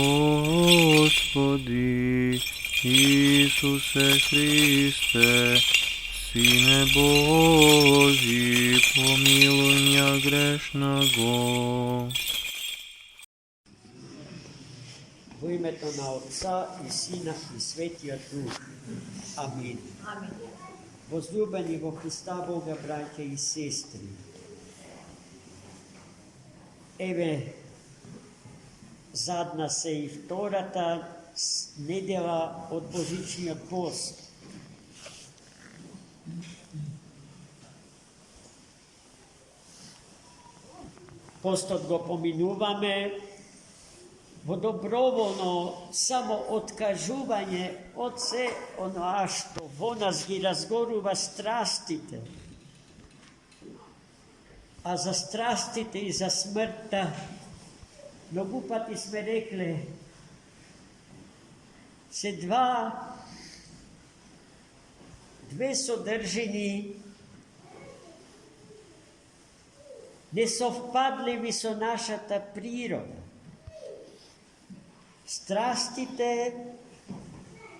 Господи Ісусе Христе, Сине Божий, помилуй меня грешного. Во името на Отца и Сина и Светия Дух. Амин. Возлюбени во Христа Бога, браќа и сестри. Еве, зад нас е и втората недела од Божичниот пост. Постот го поминуваме во доброволно само откажување од се оноа што во нас ги разгорува страстите. А за страстите и за смртта многу пати сме рекле се две содржини несовпадливи со нашата природа. Страстите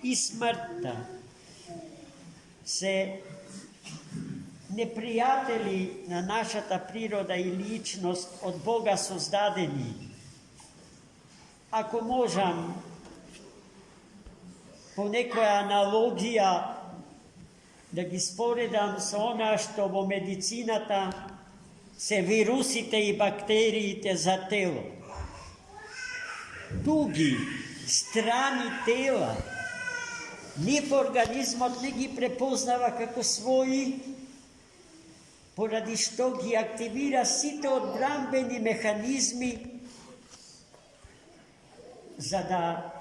и смртта се непријатели на нашата природа и личност од Бога создадени. Ако можам по некоја аналогија да ги споредам со она што во медицината се вирусите и бактериите за тело. Туги, страни тела, нив организмот не ги препознава како своји, поради што ги активира сите одбранбени механизми за да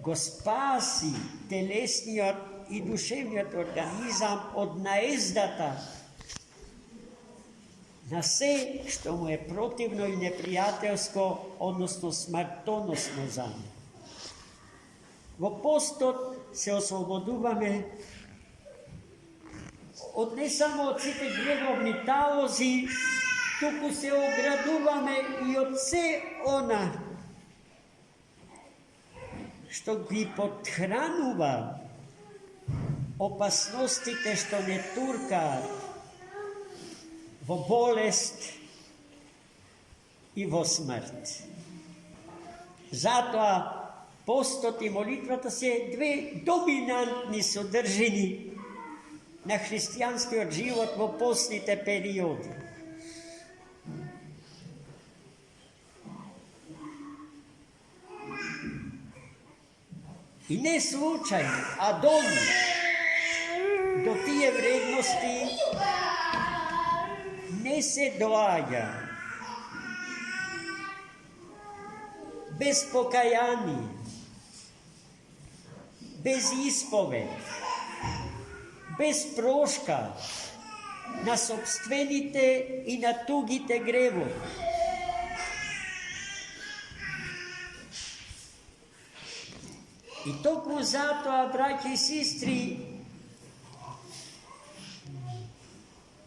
го спаси телесниот и душевниот организам од наездата на се што му е противно и непријателско, односно смртоносно за него. Во постот се ослободуваме од не само од сите гревовни талози, туку се оградуваме и од се она што ги подхранува опасностите што не туркаат во болест и во смрт. Затоа постот и молитвата се две доминантни содржини на христијанскиот живот во постните периоди. И не случајно, а до тие вредности не се доаѓа без покаяние, без исповед, без прошка на собствените и на тугите гревови. И токму затоа, браќи и сестри,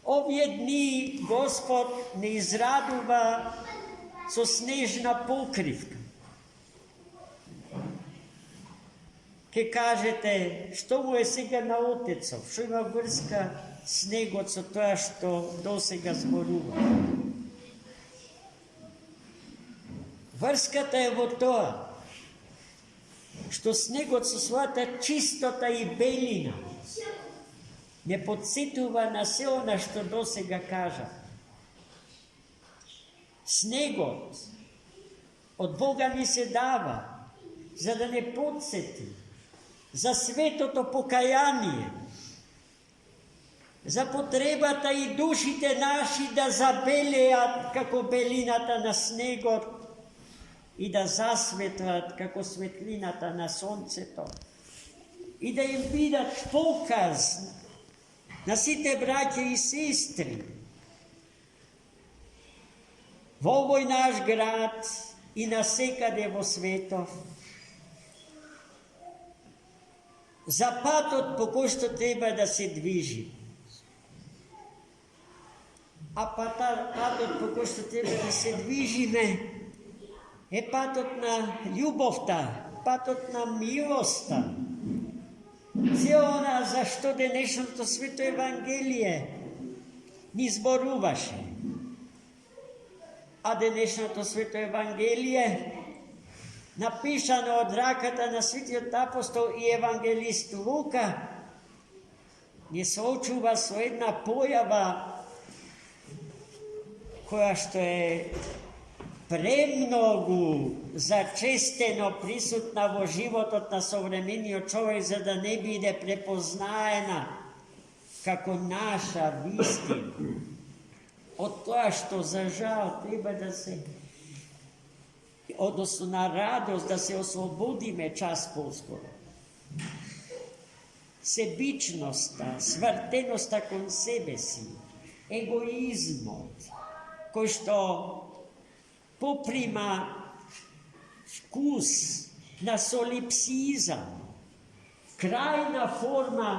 овие дни Господ не израдува со снежна покривка. Ке кажете, што му е сега на Отецов, што има врска снегот со тоа што досега зборува. Врската е во тоа што снегот со својата чистота и белина не подсетува на се она што досега кажа. Снегот од Бога ни се дава за да не подсети за светото покаяние, за потребата и душите наши да забелеат како белината на снегот и да засветлат како светлината на сонцето и да им бидат показ на сите браќа и сестри во овој наш град и насекаде во светот за патот по кој што треба да се движи. А патот по кој што треба да се движиме е патот на љубовта, патот на милоста. Се она за што денешното Свето Евангелие ни зборуваше. А денешното Свето Евангелие, напишано од раката на светиот апостол и евангелист Лука, ни соочува со една појава која што е премногу зачестено присутна во животот на современиот човек, за да не биде препознаена како наша вистина. Од тоа што за жал треба да се, односно на радост да се ослободиме час поскоро. Себичноста, свртеноста кон себе си, егоизмот, кој што поприма вкус на солипсизам, крајна форма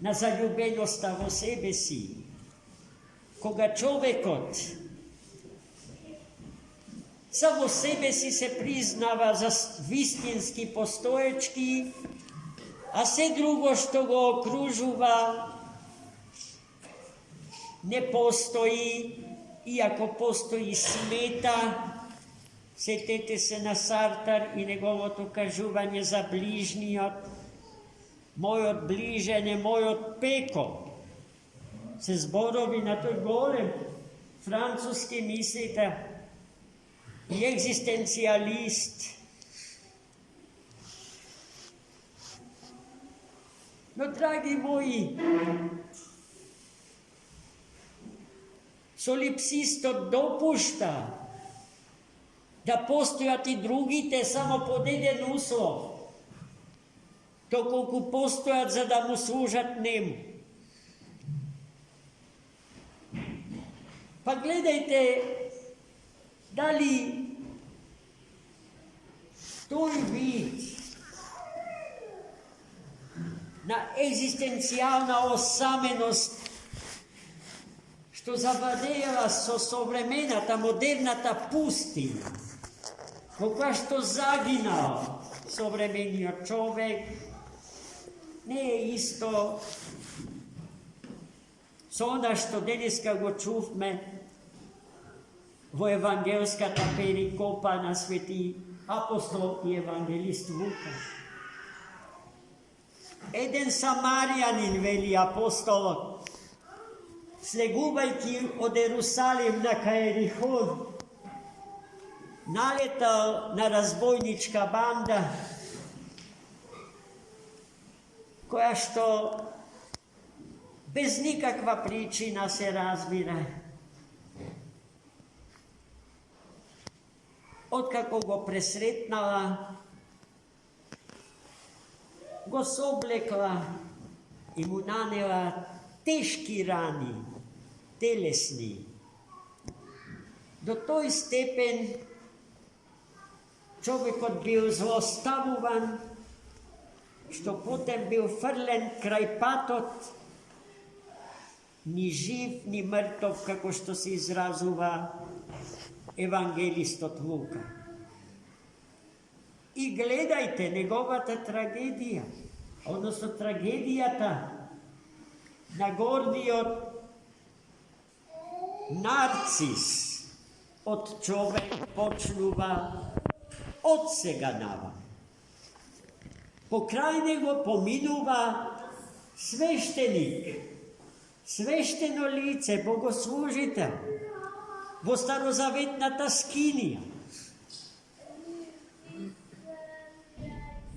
на заљубеноста во себе си, кога човекот само себе си се признава за вистински постоечки, а се друго што го окружува не постои, иако постои смета. Сетете се на Сартар и неговото кажување за ближниот. Мојот ближен е мојот пеко. Се зборови на тој голем француски мислител и екзистенцијалист. Но, драги мои, солипсистот допушта да постојат и другите само под еден услов, доколку постојат за да му служат нему. Па гледајте дали тој вид на екзистенцијална осаменост што завладеела со современата, модерната пустина, во која што загинал современиот човек, не е исто со она што денеска го чувме во евангелската перикопа на свети апостол и евангелист Лука. Еден самаријанин, вели апостолот, слегувајќи од Ерусалим на Каерихон, налетал на разбойничка банда, која што без никаква причина се разбира. Откако го пресретнала, го соблекла и му нанела тешки рани, телесни. До тој степен човекот бил злоставуван, што потем бил фрлен крај патот, ни жив, ни мртов, како што се изразува евангелистот Лука. И гледајте неговата трагедија, односно трагедијата на гордиот нарцис од човек почнува од сега наваму. Покрај него поминува свештеник, свештено лице, богослужител во старозаветната скинија.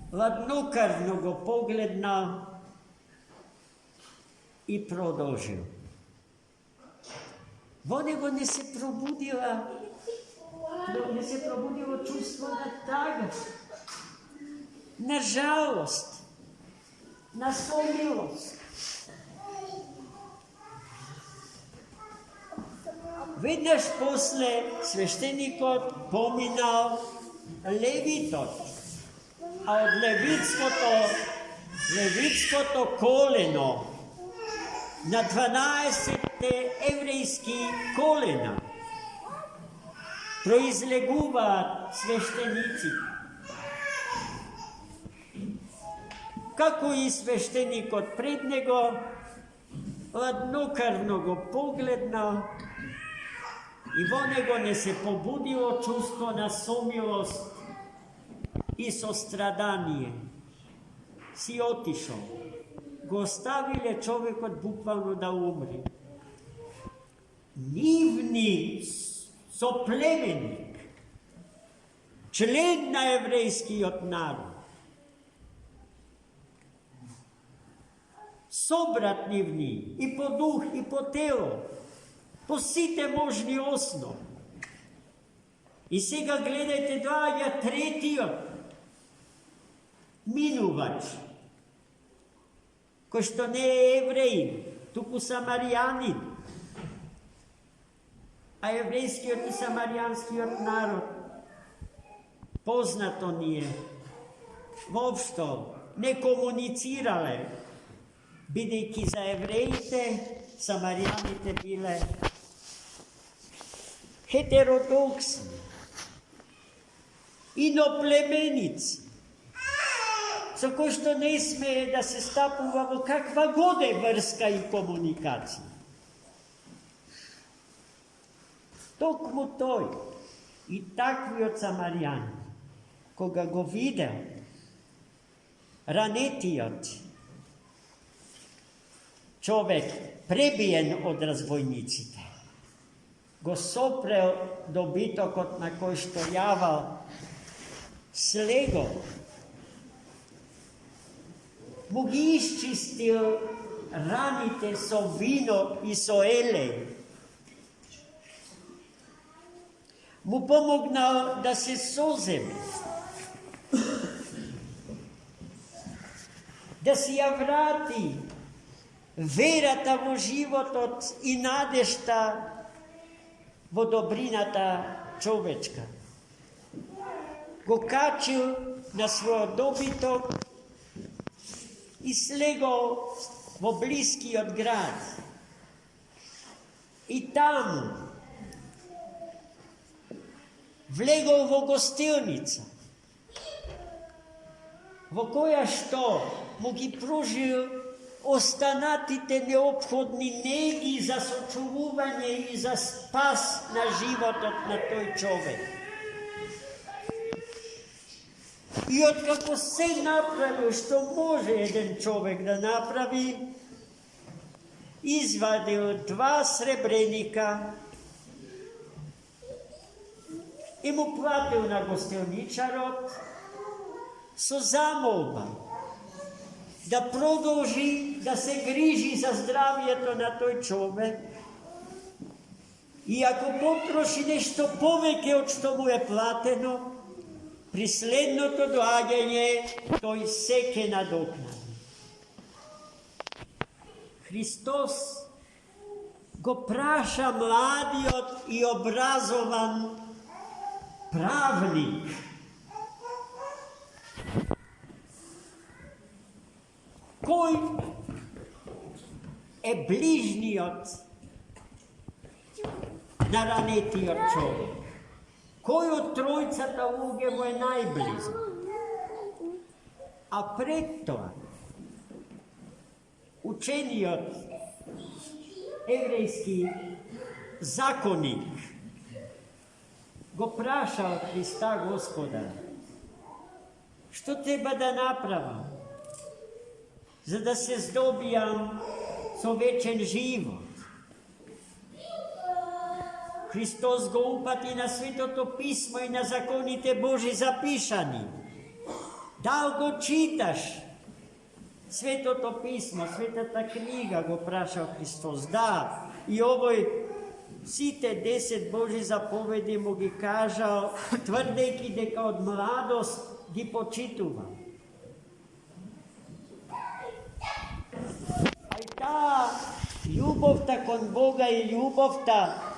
Ладнокрвно го погледнал и продолжил. Во него не се пробудило чувство на тага, на жалост, на смилост. Веднаш после свештеникот поминал левитот, а од левитското колено на 12 еврејски колена произлегуваат свештениците. Како и свештеникот пред него, ладнокрвно го погледнал и во него не се побудило чувство на сомилост и сострадание. Си отишол. Го оставиле човекот буквално да умре. Нивни соплеменик, член на еврејскиот народ, собрат нивни и по дух и по тело, по сите можни основи. И сега гледајте, доаѓа третиот минувач, кој што не е евреин, туку самаријанин. А еврејскиот и самаријанскиот народ, познато ни е, воопшто не комуницирале, бидејќи за евреите, самаријаните биле хетеродоксни, иноплеменици, со кој што не смее да се стапува во каква годе врска и комуникација. Токму тој и таквиот самаријанин, кога го видел ранетиот човек пребиен од разбойниците, го сопрел добитокот на кој што јавал слегол, му ги исчистил раните со вино и со елеј, му помогнал да се соземе, да си ја врати верата во животот и надежта во добрината човечка. Го качил на својот добиток и слегол во блискиот град. И таму влегол во гостилница, во која што му ги пружил останатите неопходни неги за сочувување и за спас на животот на тој човек. И откако се направил што може еден човек да направи, извадил 2 сребреника и му платил на гостилничарот со замолба да продолжи да се грижи за здравието на тој човек и ако потроши нешто повеќе од што му е платено, при следното доаѓање тој се ќе надокнади. Христос го праша младиот и образован правник кој е ближниот на ранетиот човек. Кој од тројцата луѓе му е најблизо? А пред тоа, учениот еврејски законник го прашал Христа Господа, што треба да направам за да се здобијам со вечен живот? Христос го упати на Светото Писмо и на законите Божи запишани. Дал го читаш Светото Писмо, Светата книга, го прашал Христос. Да, и овој сите 10 Божи заповеди му ги кажал, тврдејќи дека од младост ги почитувам. А и таа љубовта кон Бога и љубовта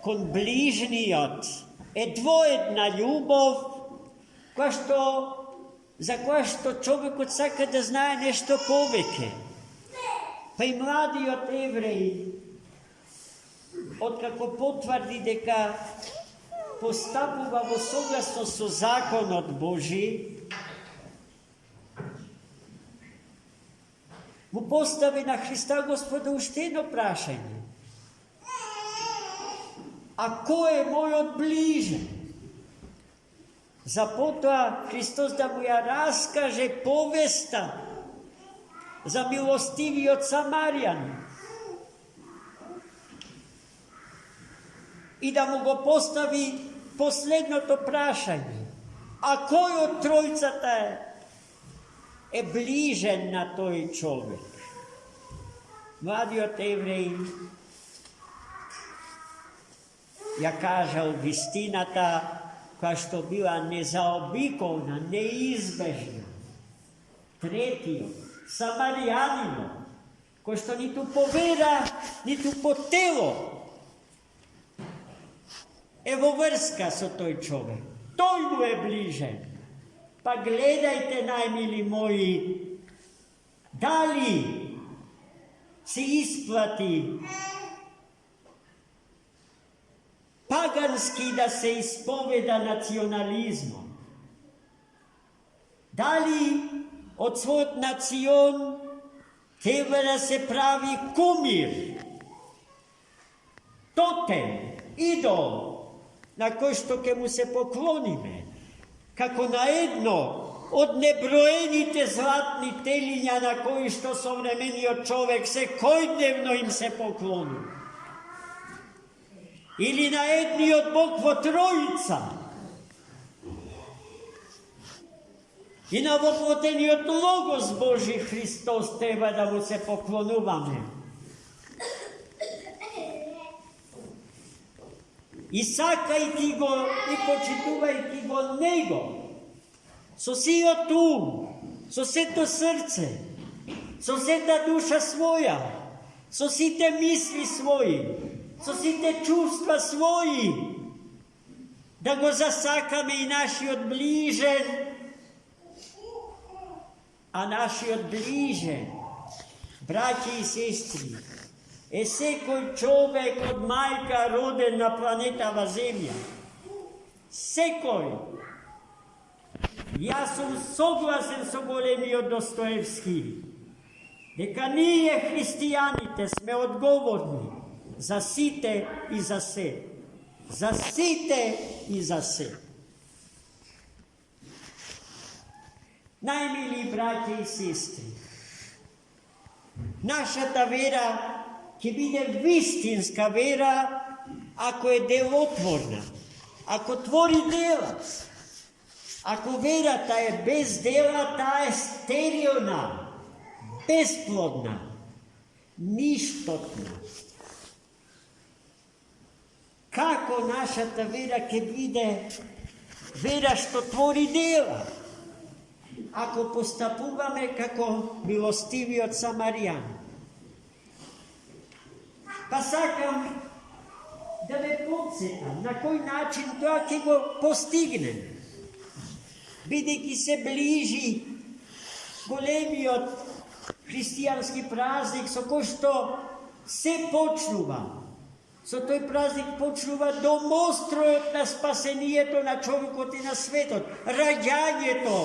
кон ближниот е двоедна љубов, за која што човекот сака да знае нешто повеќе. Па и младиот евреј, откако потврди дека постапува во согласно со законот Божи, му постави на Христа Господа уште едно прашање. А кој е мојот ближен? За потоа Христос да му ја раскаже повеста за милостивиот Самаријанин и да му го постави последното прашање. А кој од тројцата е ближен на тој човек? Младиот евреин ја кажал вистината, која што била незаобиколна, неизбежна. Третиот, Самаријанинот, кој што ниту по вера, ниту по тело е во врска со тој човек. Тој му е ближен. Па гледајте, најмили мои, дали се исплати пагански да се исповеда национализмот? Дали од својот национ треба да се прави кумир, тотем, идол, на кој што ќе му се поклониме, како на едно од неброените златни телиња на кои што современиот човек секојдневно им се поклонува? Или на едниот Бог во Тројца? И на воплотениот Логос Божи Христос треба да му се поклонуваме? И сакајќи го и почитувајќи го Него, со сиот ум, со сето срце, со сета душа своја, со сите мисли своји, со сите чувства своји, да го засакаме и нашиот ближен. А нашиот ближен, браќи и сестри, е секој човек од мајка роден на планетава Земја. Секој. Јас сум согласен со големиот Достоевски, дека ние христијаните сме одговорни за сите и за се. За сите и за се. Најмили браќи и сестри, нашата вера ќе биде вистинска вера ако е делотворна, ако твори дела. Ако верата е без дела, таа е стерилна, бесплодна, ништотна. Како нашата вера ќе биде вера што твори дела? Ако постапуваме како милостивиот Самаријан. Па сакам да ве подсетам на кој начин тоа ќе го постигнем, бидејќи се ближи големиот христијански празник со кој што се почнува. Со тој празник почнува домостројот на спасението на човекот и на светот, раѓањето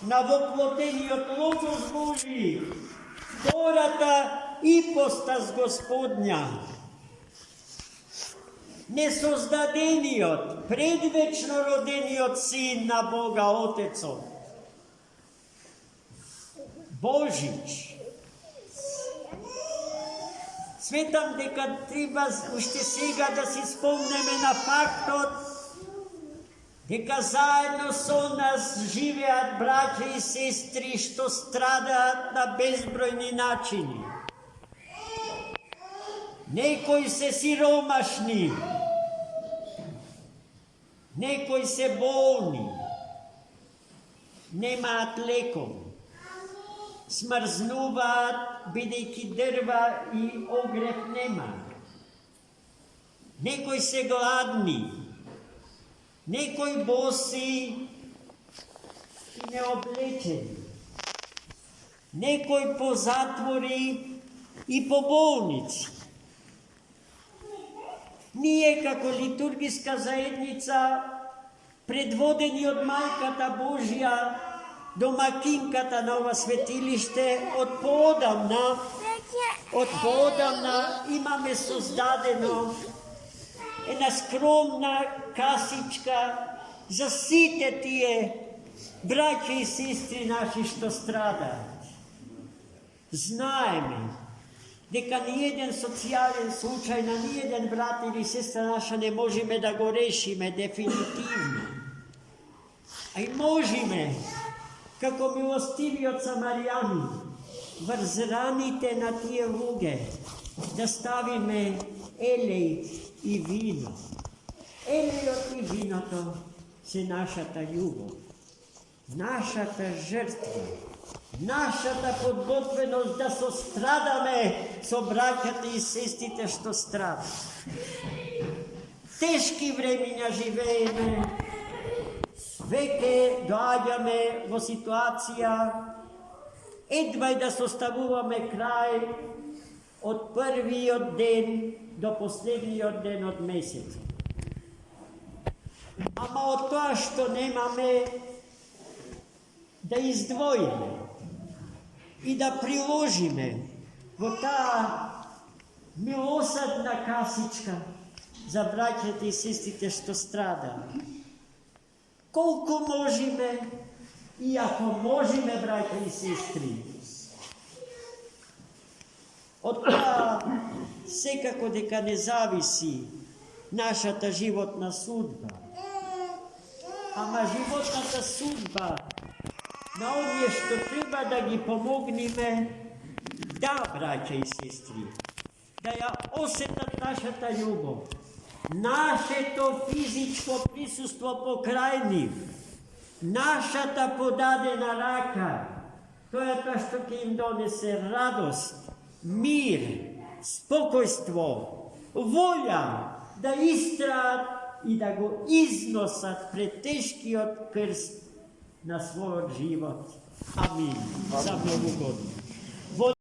на воплотениот Логос Божи, втората ипостас Господња, несоздадениот, предвечно родениот Син на Бога Отецот, Божич. Сметам дека треба уште сега да си спомнеме на фактот дека заедно со нас живеат браќа и сестри што страдаат на безбројни начини. Некои се сиромашни, некои се болни, немаат лекови, смрзнуваат бидејќи дрва и огрев нема. Некои се гладни, некои боси и необлечени, некои по затвори и по болници. Ние како литургijska заедница, предводени од Мајката Божја, домакинката на ова светилиште, од поодамна имаме создадено една скромна касичка за сите тие браќа и сестри наши што страдаат. Знаеме дека ниеден социјален случај на ниеден брат или сестра наша не можеме да го решиме дефинитивно. А и можеме, како милостивиот Самарјанин, врз раните на тие луѓе да ставиме елеј и вино. Елејот и виното се нашата љубов, нашата жртва, нашата подготвеност да сострадаме со браќата и сестрите што страдат. Тешки времиња живееме, веќе доаѓаме во ситуација едва и да составуваме крај од првиот ден до последниот ден од месецот. Ама од тоа што немаме да издвоиме и да приложиме во таа милосадна касичка за браќата и сестрите што страдаат. Колку можеме, и ако можеме, браќа и сестри, од тоа секако дека не зависи нашата животна судба. Ама животната судба на оние што треба да ги помогнеме, да, браќа и сестри, да ја осетат нашата љубов, нашето физичко присуство покрај нив, нашата подадена рака, тоа што ќе им донесе радост, мир, спокојство, волја да истраат и да го износат пред тешкиот крст на својот живот. Амин. За многу години.